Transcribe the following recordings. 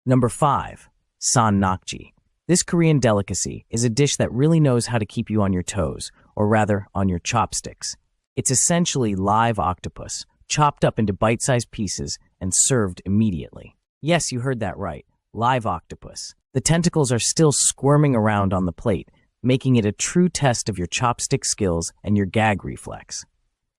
Number 5. San-nakji. This Korean delicacy is a dish that really knows how to keep you on your toes, or rather, on your chopsticks. It's essentially live octopus, chopped up into bite-sized pieces and served immediately. Yes, you heard that right, live octopus. The tentacles are still squirming around on the plate, making it a true test of your chopstick skills and your gag reflex.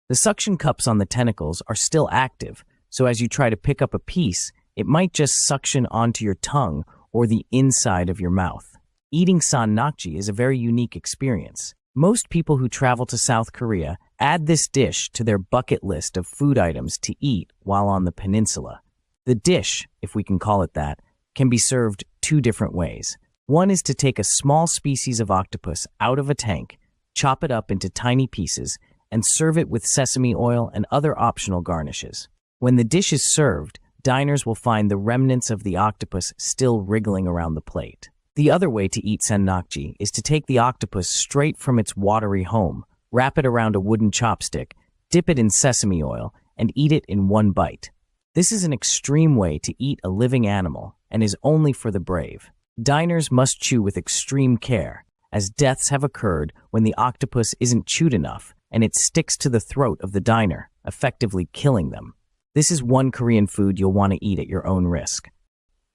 The suction cups on the tentacles are still active, so as you try to pick up a piece, it might just suction onto your tongue or the inside of your mouth. Eating san-nakji is a very unique experience. Most people who travel to South Korea add this dish to their bucket list of food items to eat while on the peninsula. The dish, if we can call it that, can be served two different ways. One is to take a small species of octopus out of a tank, chop it up into tiny pieces, and serve it with sesame oil and other optional garnishes. When the dish is served, diners will find the remnants of the octopus still wriggling around the plate. The other way to eat san-nakji is to take the octopus straight from its watery home, wrap it around a wooden chopstick, dip it in sesame oil, and eat it in one bite. This is an extreme way to eat a living animal and is only for the brave. Diners must chew with extreme care, as deaths have occurred when the octopus isn't chewed enough and it sticks to the throat of the diner, effectively killing them. This is one Korean food you'll want to eat at your own risk.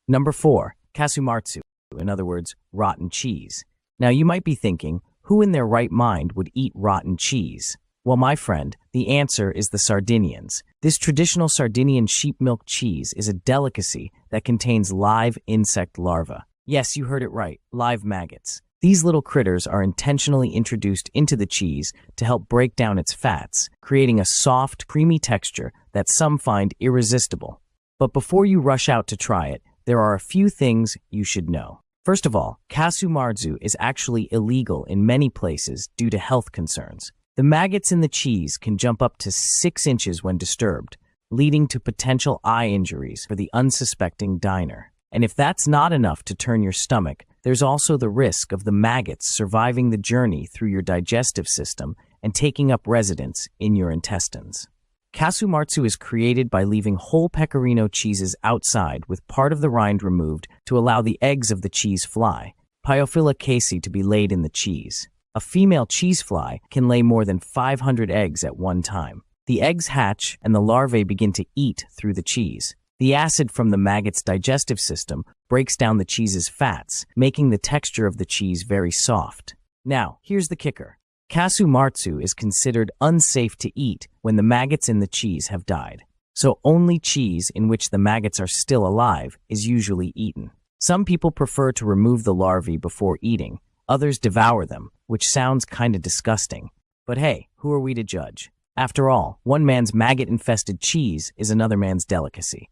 Number 4. Casu, in other words, rotten cheese. Now you might be thinking, who in their right mind would eat rotten cheese? Well, my friend, the answer is the Sardinians. This traditional Sardinian sheep milk cheese is a delicacy that contains live insect larvae. Yes, you heard it right, live maggots. These little critters are intentionally introduced into the cheese to help break down its fats, creating a soft, creamy texture that some find irresistible. But before you rush out to try it, there are a few things you should know. First of all, Casu Martzu is actually illegal in many places due to health concerns. The maggots in the cheese can jump up to 6 inches when disturbed, leading to potential eye injuries for the unsuspecting diner. And if that's not enough to turn your stomach, there's also the risk of the maggots surviving the journey through your digestive system and taking up residence in your intestines. Casu Martzu is created by leaving whole pecorino cheeses outside with part of the rind removed to allow the eggs of the cheese fly, Pufferfish Casu, to be laid in the cheese. A female cheese fly can lay more than 500 eggs at one time. The eggs hatch and the larvae begin to eat through the cheese. The acid from the maggot's digestive system breaks down the cheese's fats, making the texture of the cheese very soft. Now, here's the kicker. Casu Martzu is considered unsafe to eat when the maggots in the cheese have died. So only cheese in which the maggots are still alive is usually eaten. Some people prefer to remove the larvae before eating. Others devour them, which sounds kinda disgusting. But hey, who are we to judge? After all, one man's maggot-infested cheese is another man's delicacy.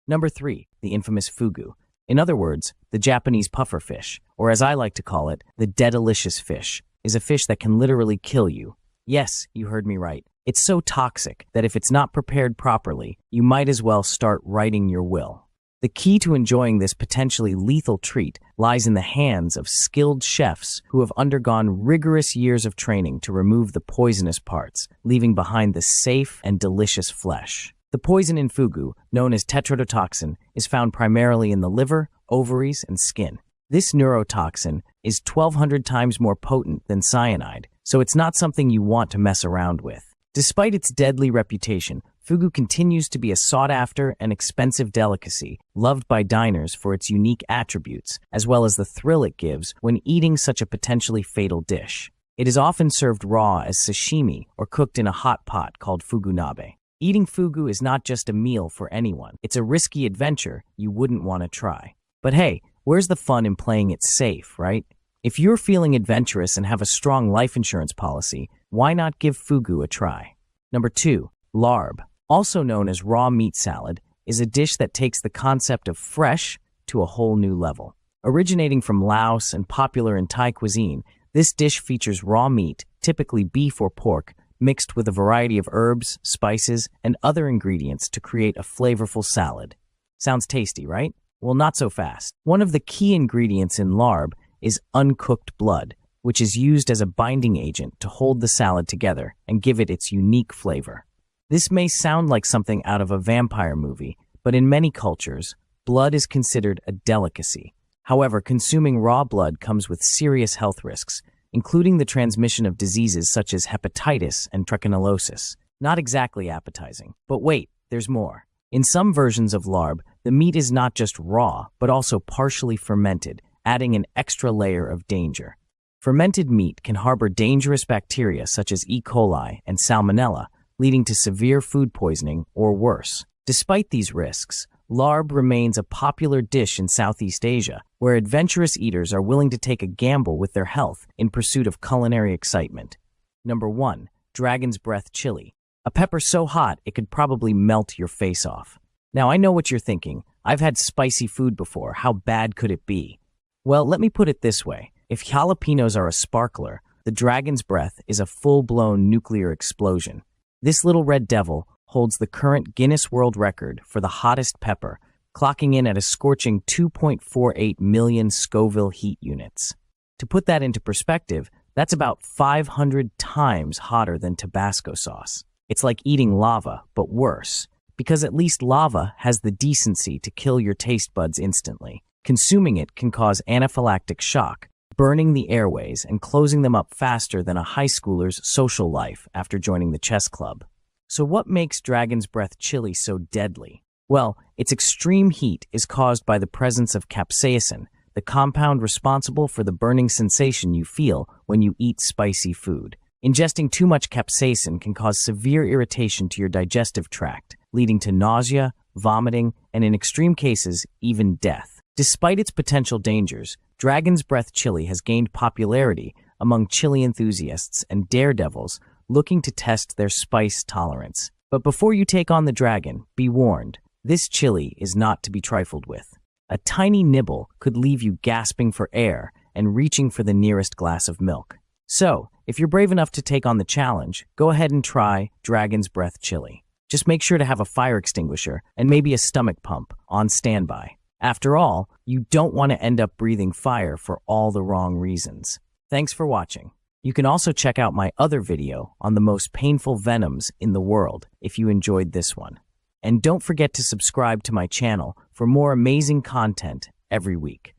Number 3. The infamous Fugu. In other words, the Japanese pufferfish, or as I like to call it, the dead-delicious fish, is a fish that can literally kill you. Yes, you heard me right. It's so toxic that if it's not prepared properly, you might as well start writing your will. The key to enjoying this potentially lethal treat lies in the hands of skilled chefs who have undergone rigorous years of training to remove the poisonous parts, leaving behind the safe and delicious flesh. The poison in fugu, known as tetrodotoxin, is found primarily in the liver, ovaries, and skin. This neurotoxin is 1,200 times more potent than cyanide, so it's not something you want to mess around with. Despite its deadly reputation, fugu continues to be a sought-after and expensive delicacy, loved by diners for its unique attributes, as well as the thrill it gives when eating such a potentially fatal dish. It is often served raw as sashimi or cooked in a hot pot called fugu nabe. Eating fugu is not just a meal for anyone. It's a risky adventure you wouldn't want to try. But hey, where's the fun in playing it safe, right? If you're feeling adventurous and have a strong life insurance policy, why not give fugu a try? Number 2. Larb, also known as raw meat salad, is a dish that takes the concept of fresh to a whole new level. Originating from Laos and popular in Thai cuisine, this dish features raw meat, typically beef or pork, mixed with a variety of herbs, spices, and other ingredients to create a flavorful salad. Sounds tasty, right? Well, not so fast. One of the key ingredients in larb is uncooked blood, which is used as a binding agent to hold the salad together and give it its unique flavor. This may sound like something out of a vampire movie, but in many cultures, blood is considered a delicacy. However, consuming raw blood comes with serious health risks, including the transmission of diseases such as hepatitis and trichinosis. Not exactly appetizing. But wait, there's more. In some versions of larb, the meat is not just raw, but also partially fermented, adding an extra layer of danger. Fermented meat can harbor dangerous bacteria such as E. coli and salmonella, leading to severe food poisoning or worse. Despite these risks, larb remains a popular dish in Southeast Asia, where adventurous eaters are willing to take a gamble with their health in pursuit of culinary excitement. Number 1. Dragon's breath chili. A pepper so hot it could probably melt your face off. Now I know what you're thinking. I've had spicy food before. How bad could it be? Well, let me put it this way. If jalapenos are a sparkler, the dragon's breath is a full-blown nuclear explosion. This little red devil holds the current Guinness World Record for the hottest pepper, clocking in at a scorching 2.48 million Scoville heat units. To put that into perspective, that's about 500 times hotter than Tabasco sauce. It's like eating lava, but worse, because at least lava has the decency to kill your taste buds instantly. Consuming it can cause anaphylactic shock, burning the airways and closing them up faster than a high schooler's social life after joining the chess club. So what makes dragon's breath chili so deadly? Well, its extreme heat is caused by the presence of capsaicin, the compound responsible for the burning sensation you feel when you eat spicy food. Ingesting too much capsaicin can cause severe irritation to your digestive tract, leading to nausea, vomiting, and in extreme cases, even death. Despite its potential dangers, dragon's breath chili has gained popularity among chili enthusiasts and daredevils looking to test their spice tolerance. But before you take on the dragon, be warned, this chili is not to be trifled with. A tiny nibble could leave you gasping for air and reaching for the nearest glass of milk. So, if you're brave enough to take on the challenge, go ahead and try dragon's breath chili. Just make sure to have a fire extinguisher and maybe a stomach pump on standby. After all, you don't want to end up breathing fire for all the wrong reasons. Thanks for watching. You can also check out my other video on the most painful venoms in the world if you enjoyed this one. And don't forget to subscribe to my channel for more amazing content every week.